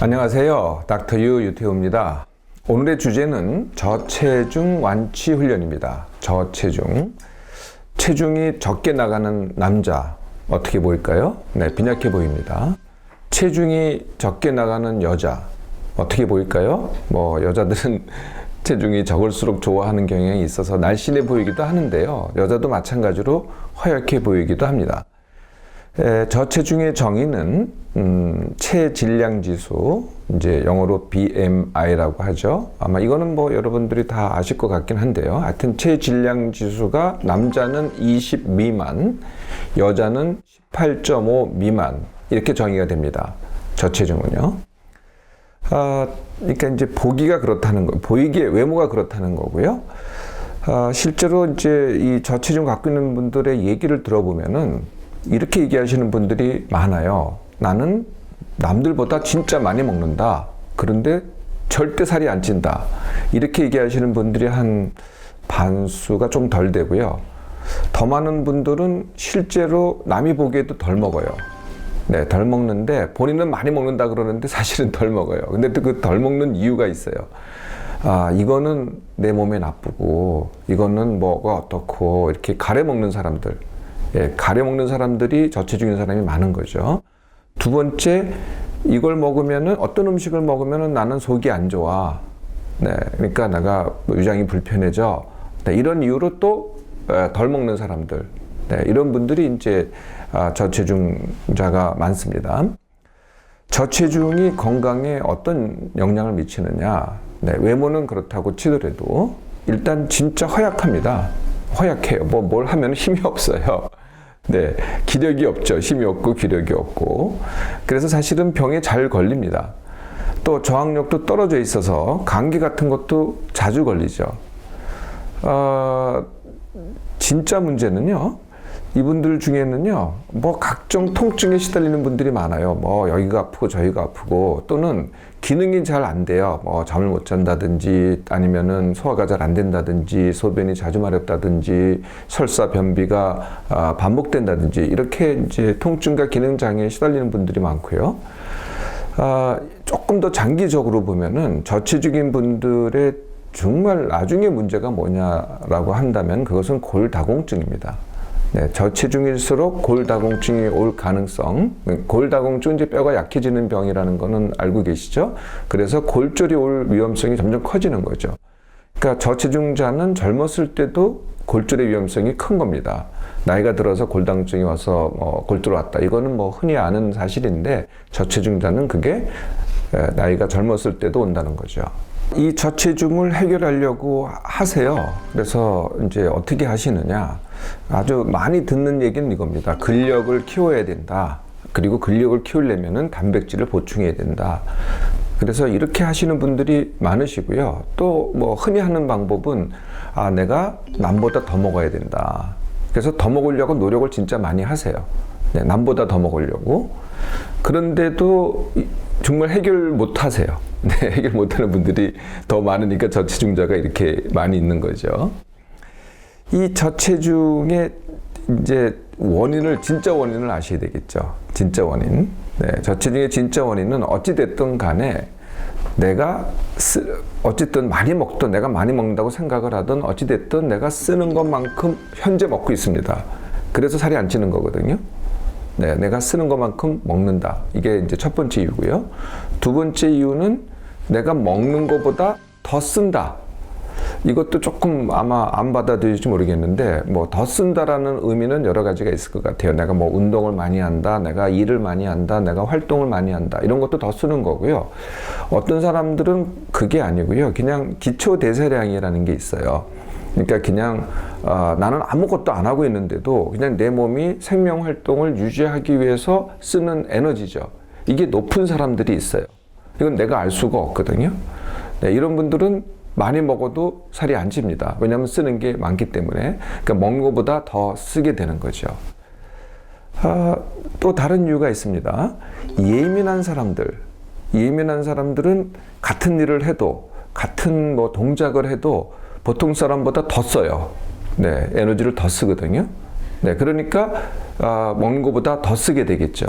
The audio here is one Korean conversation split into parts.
안녕하세요. 닥터유 유태우입니다. 오늘의 주제는 저체중 완치 훈련입니다. 저체중. 체중이 적게 나가는 남자 어떻게 보일까요? 네, 빈약해 보입니다. 체중이 적게 나가는 여자 어떻게 보일까요? 여자들은 체중이 적을수록 좋아하는 경향이 있어서 날씬해 보이기도 하는데요. 여자도 마찬가지로 허약해 보이기도 합니다. 저체중의 정의는 체질량지수, 이제 영어로 BMI라고 하죠. 아마 이거는 여러분들이 다 아실 것 같긴 한데요. 하여튼 체질량지수가 남자는 20 미만, 여자는 18.5 미만 이렇게 정의가 됩니다. 저체중은요. 그러니까 이제 보기가 그렇다는 거, 보이기에 외모가 그렇다는 거고요. 실제로 이제 이 저체중 갖고 있는 분들의 얘기를 들어보면은 이렇게 얘기하시는 분들이 많아요. 나는 남들보다 진짜 많이 먹는다. 그런데 절대 살이 안 찐다. 이렇게 얘기하시는 분들이 한 반수가 좀 덜 되고요. 더 많은 분들은 실제로 남이 보기에도 덜 먹어요. 네, 덜 먹는데 본인은 많이 먹는다 그러는데 사실은 덜 먹어요. 근데 또 그 덜 먹는 이유가 있어요. 이거는 내 몸에 나쁘고 이거는 뭐가 어떻고 이렇게 가려먹는 사람들. 가려먹는 사람들이 저체중인 사람이 많은 거죠. 두 번째, 이걸 먹으면은 어떤 음식을 먹으면은 나는 속이 안 좋아. 네, 그러니까 내가 위장이 불편해져. 네, 이런 이유로 또 덜 먹는 사람들. 네, 이런 분들이 이제 저체중자가 많습니다. 저체중이 건강에 어떤 영향을 미치느냐? 네, 외모는 그렇다고 치더라도 일단 진짜 허약합니다. 허약해요. 뭘 하면 힘이 없어요. 네, 기력이 없죠. 힘이 없고 기력이 없고. 그래서 사실은 병에 잘 걸립니다. 또 저항력도 떨어져 있어서 감기 같은 것도 자주 걸리죠. 진짜 문제는요. 이분들 중에는요, 각종 통증에 시달리는 분들이 많아요. 여기가 아프고 저기가 아프고, 또는 기능이 잘 안 돼요. 잠을 못 잔다든지, 아니면은 소화가 잘 안 된다든지, 소변이 자주 마렵다든지, 설사 변비가 반복된다든지, 이렇게 이제 통증과 기능 장애에 시달리는 분들이 많고요. 조금 더 장기적으로 보면은 저체중인 분들의 정말 나중에 문제가 뭐냐라고 한다면 그것은 골다공증입니다. 네, 저체중일수록 골다공증이 올 가능성, 골다공증은 이제 뼈가 약해지는 병이라는 거는 알고 계시죠? 그래서 골절이 올 위험성이 점점 커지는 거죠. 그러니까 저체중자는 젊었을 때도 골절의 위험성이 큰 겁니다. 나이가 들어서 골다공증이 와서 골절 왔다. 이거는 흔히 아는 사실인데 저체중자는 그게 나이가 젊었을 때도 온다는 거죠. 이 저체중을 해결하려고 하세요. 그래서 이제 어떻게 하시느냐. 아주 많이 듣는 얘기는 이겁니다. 근력을 키워야 된다. 그리고 근력을 키우려면은 단백질을 보충해야 된다. 그래서 이렇게 하시는 분들이 많으시고요. 또 흔히 하는 방법은 내가 남보다 더 먹어야 된다. 그래서 더 먹으려고 노력을 진짜 많이 하세요. 네, 남보다 더 먹으려고. 그런데도 정말 해결 못 하세요. 네, 해결 못 하는 분들이 더 많으니까 저체중자가 이렇게 많이 있는 거죠. 이 저체중의 이제 진짜 원인을 아셔야 되겠죠. 진짜 원인. 네, 저체중의 진짜 원인은 어찌됐든 간에 내가 어쨌든 많이 먹든 내가 많이 먹는다고 생각을 하든 어찌됐든 내가 쓰는 것만큼 현재 먹고 있습니다. 그래서 살이 안 찌는 거거든요. 네, 내가 쓰는 것만큼 먹는다. 이게 이제 첫 번째 이유고요. 두 번째 이유는 내가 먹는 것보다 더 쓴다. 이것도 조금 아마 안 받아들일지 모르겠는데 더 쓴다라는 의미는 여러 가지가 있을 것 같아요. 내가 운동을 많이 한다, 내가 일을 많이 한다, 내가 활동을 많이 한다, 이런 것도 더 쓰는 거고요. 어떤 사람들은 그게 아니고요. 그냥 기초대사량이라는 게 있어요. 그러니까 그냥 나는 아무것도 안 하고 있는데도 그냥 내 몸이 생명활동을 유지하기 위해서 쓰는 에너지죠. 이게 높은 사람들이 있어요. 이건 내가 알 수가 없거든요. 네, 이런 분들은 많이 먹어도 살이 안 찝니다. 왜냐하면 쓰는 게 많기 때문에. 그러니까 먹는 것보다 더 쓰게 되는 거죠. 또 다른 이유가 있습니다. 예민한 사람들은 같은 일을 해도, 같은 동작을 해도 보통 사람보다 더 써요. 네, 에너지를 더 쓰거든요. 네, 그러니까 먹는 것보다 더 쓰게 되겠죠.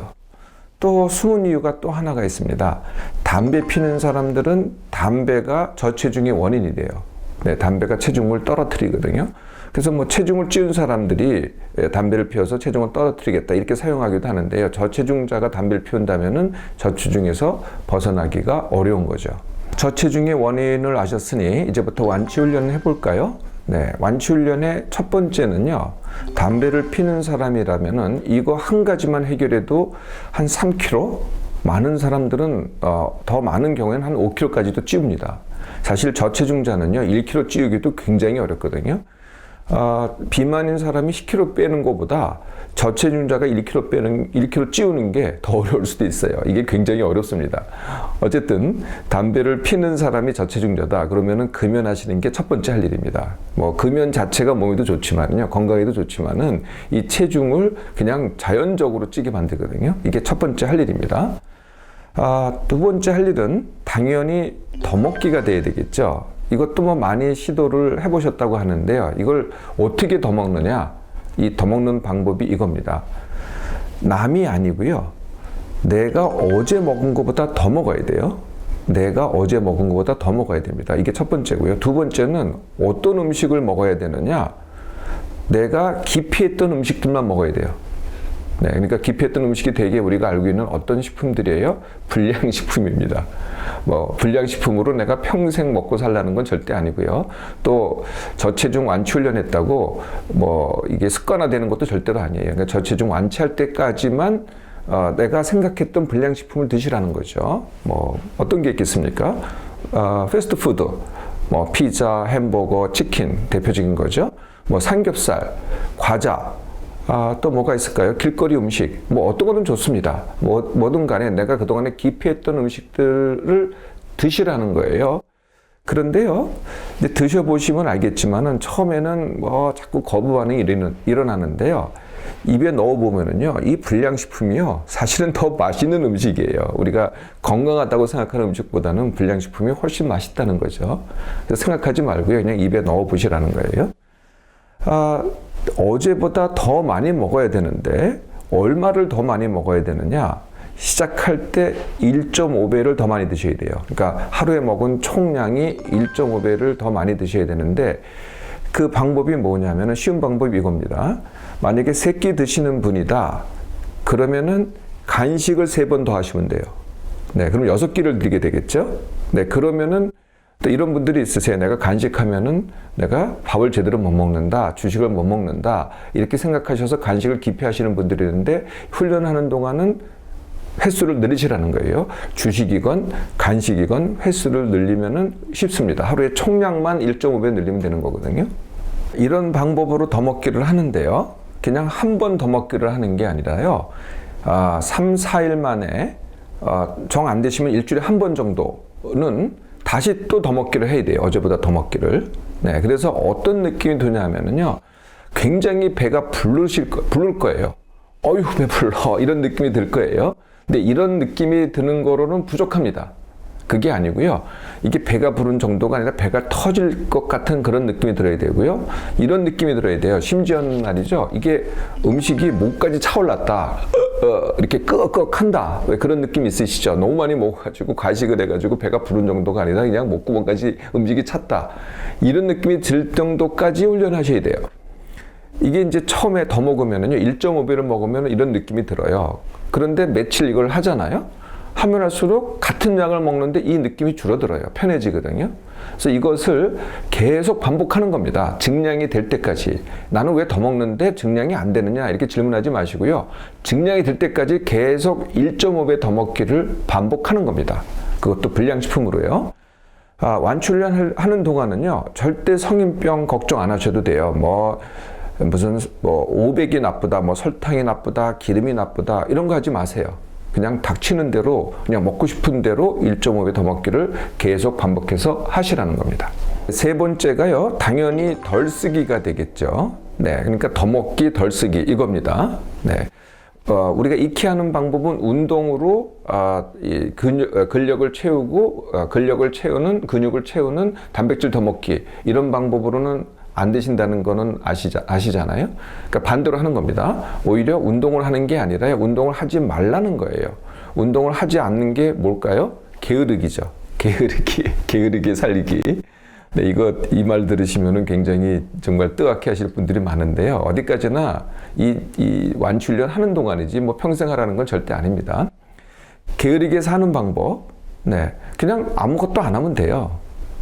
또 숨은 이유가 또 하나가 있습니다. 담배 피는 사람들은 담배가 저체중의 원인이 돼요. 네, 담배가 체중을 떨어뜨리거든요. 그래서 뭐 체중을 찌운 사람들이 담배를 피워서 체중을 떨어뜨리겠다 이렇게 사용하기도 하는데요. 저체중자가 담배를 피운다면은 저체중에서 벗어나기가 어려운 거죠. 저체중의 원인을 아셨으니 이제부터 완치 훈련을 해볼까요? 네, 완치 훈련의 첫 번째는요. 담배를 피는 사람이라면은 이거 한 가지만 해결해도 한 3kg, 많은 사람들은 더 많은 경우에는 한 5kg까지도 찌웁니다. 사실 저체중자는요 1kg 찌우기도 굉장히 어렵거든요. 비만인 사람이 10kg 빼는 것보다 저체중자가 1kg 찌우는 게 더 어려울 수도 있어요. 이게 굉장히 어렵습니다. 어쨌든 담배를 피는 사람이 저체중자다 그러면은 금연하시는 게 첫 번째 할 일입니다. 뭐 금연 자체가 몸에도 좋지만요, 건강에도 좋지만은 이 체중을 그냥 자연적으로 찌게 만들거든요. 이게 첫 번째 할 일입니다. 두 번째 할 일은 당연히 더 먹기가 돼야 되겠죠. 이것도 뭐 많이 시도를 해보셨다고 하는데요. 이걸 어떻게 더 먹느냐? 이 더 먹는 방법이 이겁니다. 남이 아니고요. 내가 어제 먹은 것보다 더 먹어야 돼요. 내가 어제 먹은 것보다 더 먹어야 됩니다. 이게 첫 번째고요. 두 번째는 어떤 음식을 먹어야 되느냐? 내가 기피했던 음식들만 먹어야 돼요. 네, 그러니까 기피했던 음식이 되게 우리가 알고 있는 어떤 식품들이에요? 불량식품입니다. 뭐 불량식품으로 내가 평생 먹고 살라는 건 절대 아니고요. 또 저체중 완치 훈련했다고 뭐 이게 습관화되는 것도 절대로 아니에요. 그러니까 저체중 완치할 때까지만 내가 생각했던 불량식품을 드시라는 거죠. 뭐 어떤 게 있겠습니까? 패스트푸드, 뭐 피자, 햄버거, 치킨 대표적인 거죠. 뭐 삼겹살, 과자. 또 뭐가 있을까요? 길거리 음식, 뭐 어떤 거는 좋습니다. 뭐든 간에 내가 그동안에 기피했던 음식들을 드시라는 거예요. 그런데요, 이제 드셔보시면 알겠지만은 처음에는 뭐 자꾸 거부 반응이 일어나는데요. 입에 넣어보면은요, 이 불량식품이요, 사실은 더 맛있는 음식이에요. 우리가 건강하다고 생각하는 음식보다는 불량식품이 훨씬 맛있다는 거죠. 그래서 생각하지 말고요, 그냥 입에 넣어보시라는 거예요. 어제보다 더 많이 먹어야 되는데 얼마를 더 많이 먹어야 되느냐? 시작할 때 1.5배를 더 많이 드셔야 돼요. 그러니까 하루에 먹은 총량이 1.5배를 더 많이 드셔야 되는데 그 방법이 뭐냐면 쉬운 방법이 이겁니다. 만약에 3끼 드시는 분이다. 그러면은 간식을 3번 더 하시면 돼요. 네, 그럼 6끼를 드리게 되겠죠? 네, 그러면은 또 이런 분들이 있으세요. 내가 간식하면은 내가 밥을 제대로 못 먹는다, 주식을 못 먹는다 이렇게 생각하셔서 간식을 기피하시는 분들이 있는데 훈련하는 동안은 횟수를 늘리시라는 거예요. 주식이건 간식이건 횟수를 늘리면은 쉽습니다. 하루에 총량만 1.5배 늘리면 되는 거거든요. 이런 방법으로 더 먹기를 하는데요. 그냥 한 번 더 먹기를 하는 게 아니라요. 3, 4일 만에 정 안 되시면 일주일에 한 번 정도는 다시 또 더 먹기를 해야 돼요. 어제보다 더 먹기를. 네, 그래서 어떤 느낌이 드냐면은요, 굉장히 배가 부를 거예요. 어휴, 배불러. 이런 느낌이 들 거예요. 근데 이런 느낌이 드는 거로는 부족합니다. 그게 아니고요. 이게 배가 부른 정도가 아니라 배가 터질 것 같은 그런 느낌이 들어야 되고요. 이런 느낌이 들어야 돼요. 심지어는 말이죠. 이게 음식이 목까지 차올랐다. 이렇게 끄덕끄덕한다. 왜 그런 느낌 있으시죠? 너무 많이 먹어가지고 과식을 해가지고 배가 부른 정도가 아니라 그냥 목구멍까지 음식이 찼다. 이런 느낌이 들 정도까지 훈련하셔야 돼요. 이게 이제 처음에 더 먹으면은요, 1.5배를 먹으면 이런 느낌이 들어요. 그런데 며칠 이걸 하잖아요? 하면 할수록 같은 양을 먹는데 이 느낌이 줄어들어요. 편해지거든요. 그래서 이것을 계속 반복하는 겁니다. 증량이 될 때까지. 나는 왜 더 먹는데 증량이 안 되느냐 이렇게 질문하지 마시고요. 증량이 될 때까지 계속 1.5배 더 먹기를 반복하는 겁니다. 그것도 불량식품으로요. 완출련 하는 동안은요, 절대 성인병 걱정 안 하셔도 돼요. 무슨 500이 나쁘다, 설탕이 나쁘다, 기름이 나쁘다 이런 거 하지 마세요. 그냥 닥치는 대로 그냥 먹고 싶은 대로 1.5배 더 먹기를 계속 반복해서 하시라는 겁니다. 세 번째가요, 당연히 덜 쓰기가 되겠죠. 네, 그러니까 더 먹기, 덜 쓰기 이겁니다. 네. 우리가 익히 하는 방법은 운동으로 근력을 채우고 근력을 채우는 근육을 채우는 단백질 더 먹기 이런 방법으로는 안 되신다는 거는 아시잖아요. 그러니까 반대로 하는 겁니다. 오히려 운동을 하는 게 아니라 운동을 하지 말라는 거예요. 운동을 하지 않는 게 뭘까요? 게으르기죠. 게으르기 살리기. 네, 이 말 들으시면은 굉장히 정말 뜨악해 하실 분들이 많은데요. 어디까지나 이 완치훈련 하는 동안이지 뭐 평생 하라는 건 절대 아닙니다. 게으르게 사는 방법. 네, 그냥 아무것도 안 하면 돼요.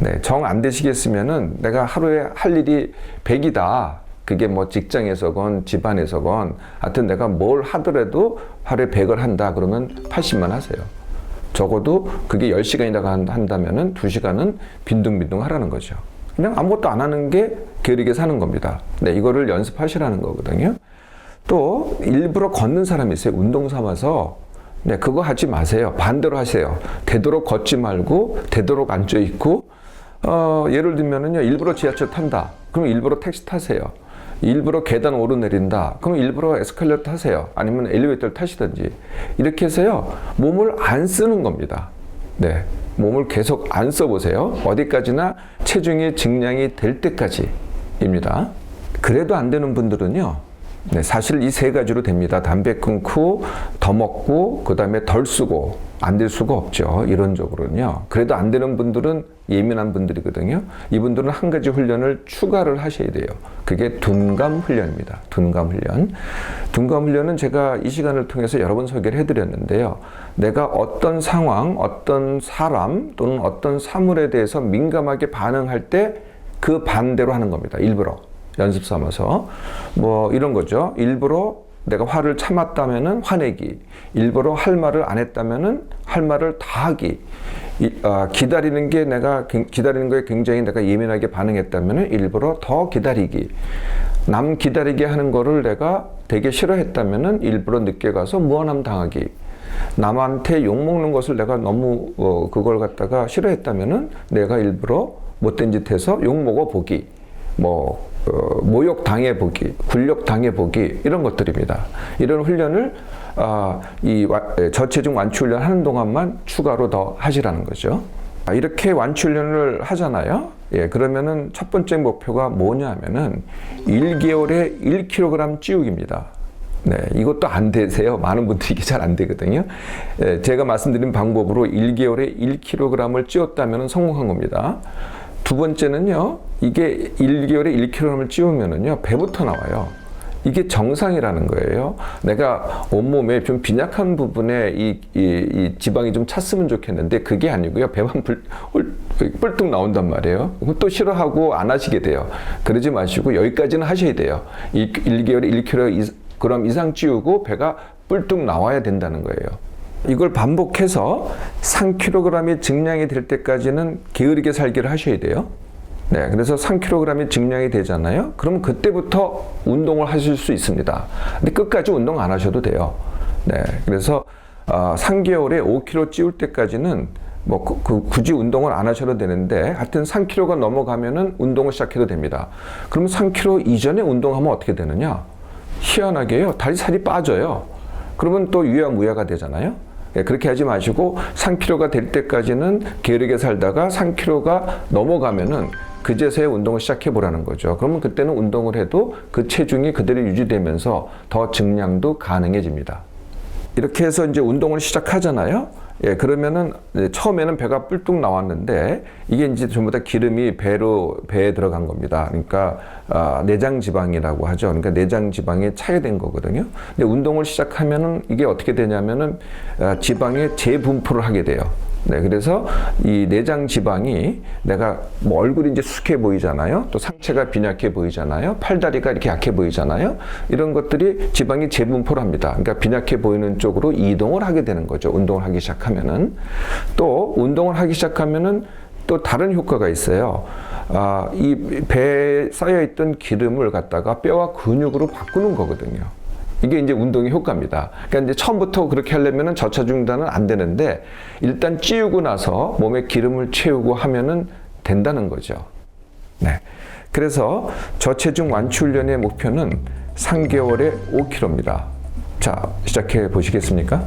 네, 정 안 되시겠으면은 내가 하루에 할 일이 100이다. 그게 뭐 직장에서건 집안에서건 하여튼 내가 뭘 하더라도 하루에 100을 한다. 그러면 80만 하세요. 적어도 그게 10시간이라고 한다면은 2시간은 빈둥빈둥 하라는 거죠. 그냥 아무것도 안 하는 게 게으르게 사는 겁니다. 네, 이거를 연습하시라는 거거든요. 또 일부러 걷는 사람이 있어요. 운동 삼아서. 네, 그거 하지 마세요. 반대로 하세요. 되도록 걷지 말고 되도록 앉아 있고 예를 들면은요, 일부러 지하철 탄다. 그럼 일부러 택시 타세요. 일부러 계단 오르내린다. 그럼 일부러 에스컬레이터 타세요. 아니면 엘리베이터를 타시든지. 이렇게 해서요, 몸을 안 쓰는 겁니다. 네, 몸을 계속 안 써보세요. 어디까지나 체중이 증량이 될 때까지입니다. 그래도 안 되는 분들은요, 네, 사실 이 세 가지로 됩니다. 담배 끊고, 더 먹고, 그 다음에 덜 쓰고. 안 될 수가 없죠. 이론적으로는요. 그래도 안 되는 분들은 예민한 분들이거든요. 이분들은 한 가지 훈련을 추가를 하셔야 돼요. 그게 둔감 훈련입니다. 둔감 훈련. 둔감 훈련은 제가 이 시간을 통해서 여러 번 소개를 해드렸는데요. 내가 어떤 상황, 어떤 사람 또는 어떤 사물에 대해서 민감하게 반응할 때 그 반대로 하는 겁니다. 일부러. 연습 삼아서. 뭐 이런 거죠. 일부러 내가 화를 참았다면은 화내기, 일부러 할 말을 안 했다면은 할 말을 다 하기, 기다리는 거에 굉장히 내가 예민하게 반응했다면은 일부러 더 기다리기, 남 기다리게 하는 거를 내가 되게 싫어했다면은 일부러 늦게 가서 무안함 당하기, 남한테 욕 먹는 것을 내가 너무 그걸 갖다가 싫어했다면은 내가 일부러 못된 짓 해서 욕 먹어 보기, 모욕 당해보기, 굴욕 당해보기, 이런 것들입니다. 이런 훈련을 이 저체중 완치 훈련 하는 동안만 추가로 더 하시라는 거죠. 이렇게 완치 훈련을 하잖아요. 예, 그러면은 첫 번째 목표가 뭐냐면은 1개월에 1kg 찌우기입니다. 네, 이것도 안 되세요. 많은 분들이 이게 잘 안 되거든요. 예, 제가 말씀드린 방법으로 1개월에 1kg을 찌웠다면 성공한 겁니다. 두 번째는요, 이게 1개월에 1kg을 찌우면은요, 배부터 나와요. 이게 정상이라는 거예요. 내가 온몸에 좀 빈약한 부분에 이 지방이 좀 찼으면 좋겠는데, 그게 아니고요. 배만 뿔뚝 나온단 말이에요. 또 싫어하고 안 하시게 돼요. 그러지 마시고, 여기까지는 하셔야 돼요. 1개월에 1kg 이상 찌우고, 배가 뿔뚝 나와야 된다는 거예요. 이걸 반복해서 3kg이 증량이 될 때까지는 게으르게 살기를 하셔야 돼요. 네, 그래서 3kg이 증량이 되잖아요. 그럼 그때부터 운동을 하실 수 있습니다. 근데 끝까지 운동 안 하셔도 돼요. 네, 그래서 3개월에 5kg 찌울 때까지는 굳이 운동을 안 하셔도 되는데, 하여튼 3kg가 넘어가면은 운동을 시작해도 됩니다. 그럼 3kg 이전에 운동하면 어떻게 되느냐? 희한하게요, 다리 살이 빠져요. 그러면 또 유야무야가 되잖아요. 예, 그렇게 하지 마시고 3kg가 될 때까지는 게으르게 살다가 3kg가 넘어가면은 그제서야 운동을 시작해 보라는 거죠. 그러면 그때는 운동을 해도 그 체중이 그대로 유지되면서 더 증량도 가능해집니다. 이렇게 해서 이제 운동을 시작하잖아요. 예, 그러면은 처음에는 배가 뿔뚝 나왔는데 이게 이제 전부 다 기름이 배에 들어간 겁니다. 그러니까 내장 지방이라고 하죠. 그러니까 내장 지방이 차게 된 거거든요. 근데 운동을 시작하면은 이게 어떻게 되냐면은 지방의 재분포를 하게 돼요. 네, 그래서 이 내장 지방이 내가 얼굴이 이제 수숙해 보이잖아요. 또 상체가 빈약해 보이잖아요. 팔다리가 이렇게 약해 보이잖아요. 이런 것들이 지방이 재분포를 합니다. 그러니까 빈약해 보이는 쪽으로 이동을 하게 되는 거죠. 운동을 하기 시작하면은. 또 운동을 하기 시작하면은 또 다른 효과가 있어요. 이 배에 쌓여있던 기름을 갖다가 뼈와 근육으로 바꾸는 거거든요. 이게 이제 운동의 효과입니다. 그러니까 이제 처음부터 그렇게 하려면은 저차중단은 안 되는데, 일단 찌우고 나서 몸에 기름을 채우고 하면은 된다는 거죠. 네. 그래서 저체중 완치 훈련의 목표는 3개월에 5kg입니다. 자, 시작해 보시겠습니까?